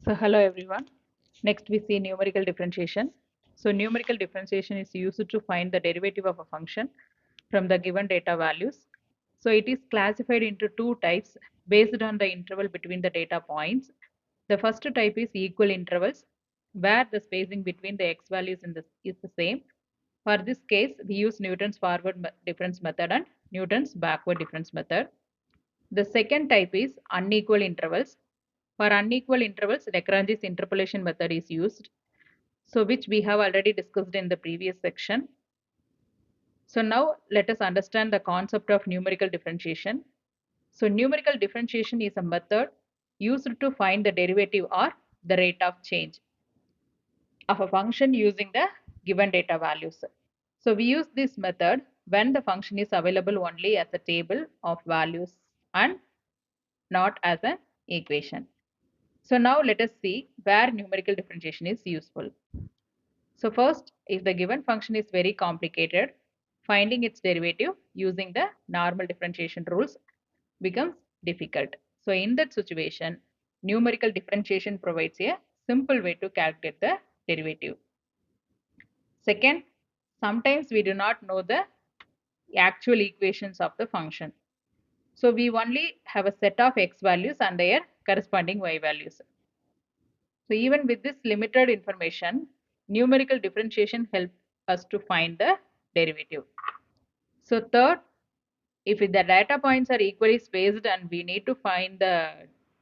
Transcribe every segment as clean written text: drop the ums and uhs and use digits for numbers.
So hello everyone. Next we see numerical differentiation. So numerical differentiation is used to find the derivative of a function from the given data values. So it is classified into two types based on the interval between the data points. The first type is equal intervals where the spacing between the x values is the same. For this case, we use Newton's forward difference method and Newton's backward difference method. The second type is unequal intervals. For unequal intervals, Lagrange's interpolation method is used, so which we have already discussed in the previous section. So now let us understand the concept of numerical differentiation. So numerical differentiation is a method used to find the derivative or the rate of change of a function using the given data values. So we use this method when the function is available only as a table of values and not as an equation. So now let us see where numerical differentiation is useful. So first, if the given function is very complicated, finding its derivative using the normal differentiation rules becomes difficult. So in that situation, numerical differentiation provides a simple way to calculate the derivative. Second, sometimes we do not know the actual equations of the function. So we only have a set of x values and their corresponding y values. So even with this limited information, numerical differentiation helps us to find the derivative. So third, if the data points are equally spaced and we need to find the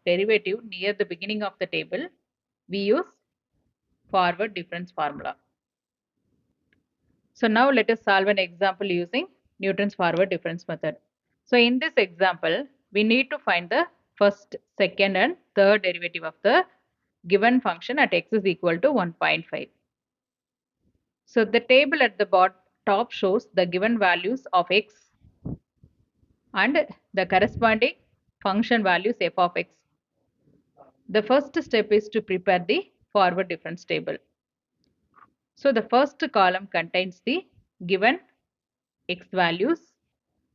derivative near the beginning of the table, we use forward difference formula. So now let us solve an example using Newton's forward difference method. So in this example, we need to find the first, second and third derivative of the given function at x is equal to 1.5. So the table at the top shows the given values of x and the corresponding function values f of x. The first step is to prepare the forward difference table. So the first column contains the given x values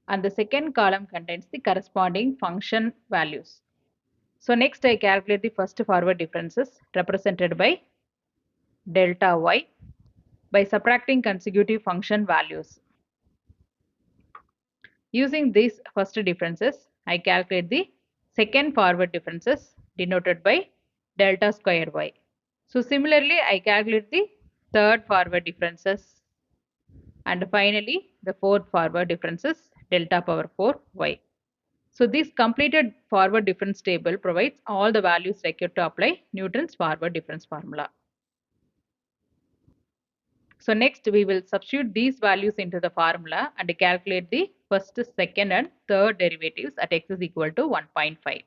and the second column contains the corresponding function values. So next I calculate the first forward differences represented by delta y by subtracting consecutive function values. Using these first differences, I calculate the second forward differences denoted by delta square y. So similarly, I calculate the third forward differences and finally the fourth forward differences delta power 4 y. So this completed forward difference table provides all the values required to apply Newton's forward difference formula. So next we will substitute these values into the formula and calculate the first, second and third derivatives at x is equal to 1.5.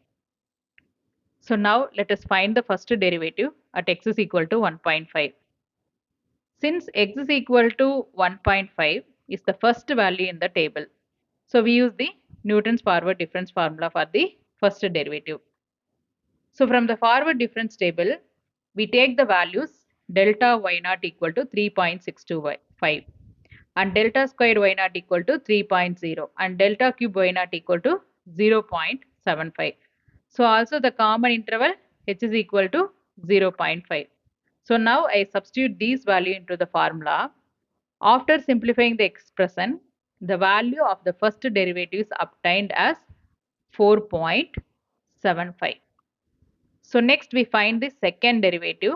So now let us find the first derivative at x is equal to 1.5. Since x is equal to 1.5 is the first value in the table, so we use the Newton's forward difference formula for the first derivative. So from the forward difference table, we take the values delta y naught equal to 3.625 and delta square y naught equal to 3.0 and delta cube y naught equal to 0.75. So also the common interval h is equal to 0.5. So now I substitute these value into the formula. After simplifying the expression, the value of the first derivative is obtained as 4.75. So next we find the second derivative.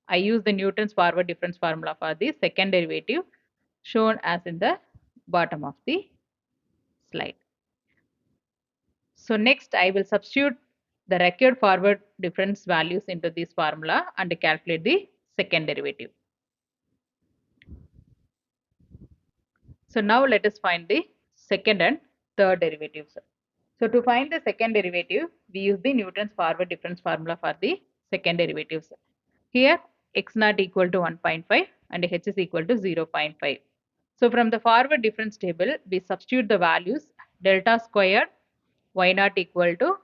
I use the Newton's forward difference formula for the second derivative shown as in the bottom of the slide. So next I will substitute the required forward difference values into this formula and calculate the second derivative. So now let us find the second and third derivatives. So to find the second derivative, we use the Newton's forward difference formula for the second derivatives. Here x naught equal to 1.5 and h is equal to 0.5. So from the forward difference table, we substitute the values delta squared y naught equal to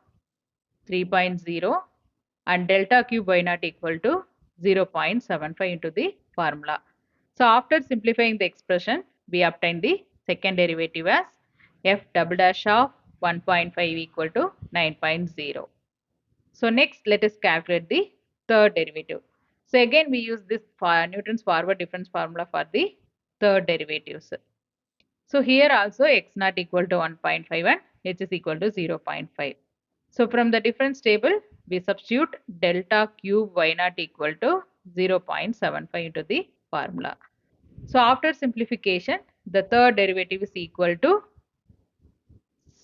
3.0 and delta cube y naught equal to 0.75 into the formula. So after simplifying the expression, we obtain the second derivative as f double dash of 1.5 equal to 9.0. So next let us calculate the third derivative. So again we use this Newton's forward difference formula for the third derivatives. So here also x naught equal to 1.5 and h is equal to 0.5. So from the difference table, we substitute delta cube y naught equal to 0.75 into the formula. So after simplification, the third derivative is equal to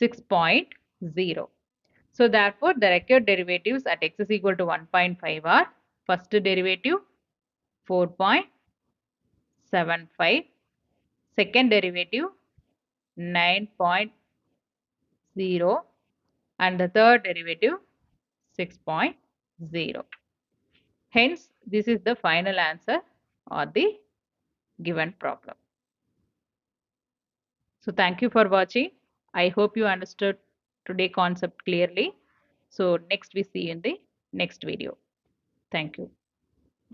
6.0. So therefore, the required derivatives at x is equal to 1.5 are first derivative 4.75, second derivative 9.0 and the third derivative 6.0. Hence, this is the final answer of the given problem. So thank you for watching. I hope you understood today's concept clearly. So next we see you in the next video. Thank you.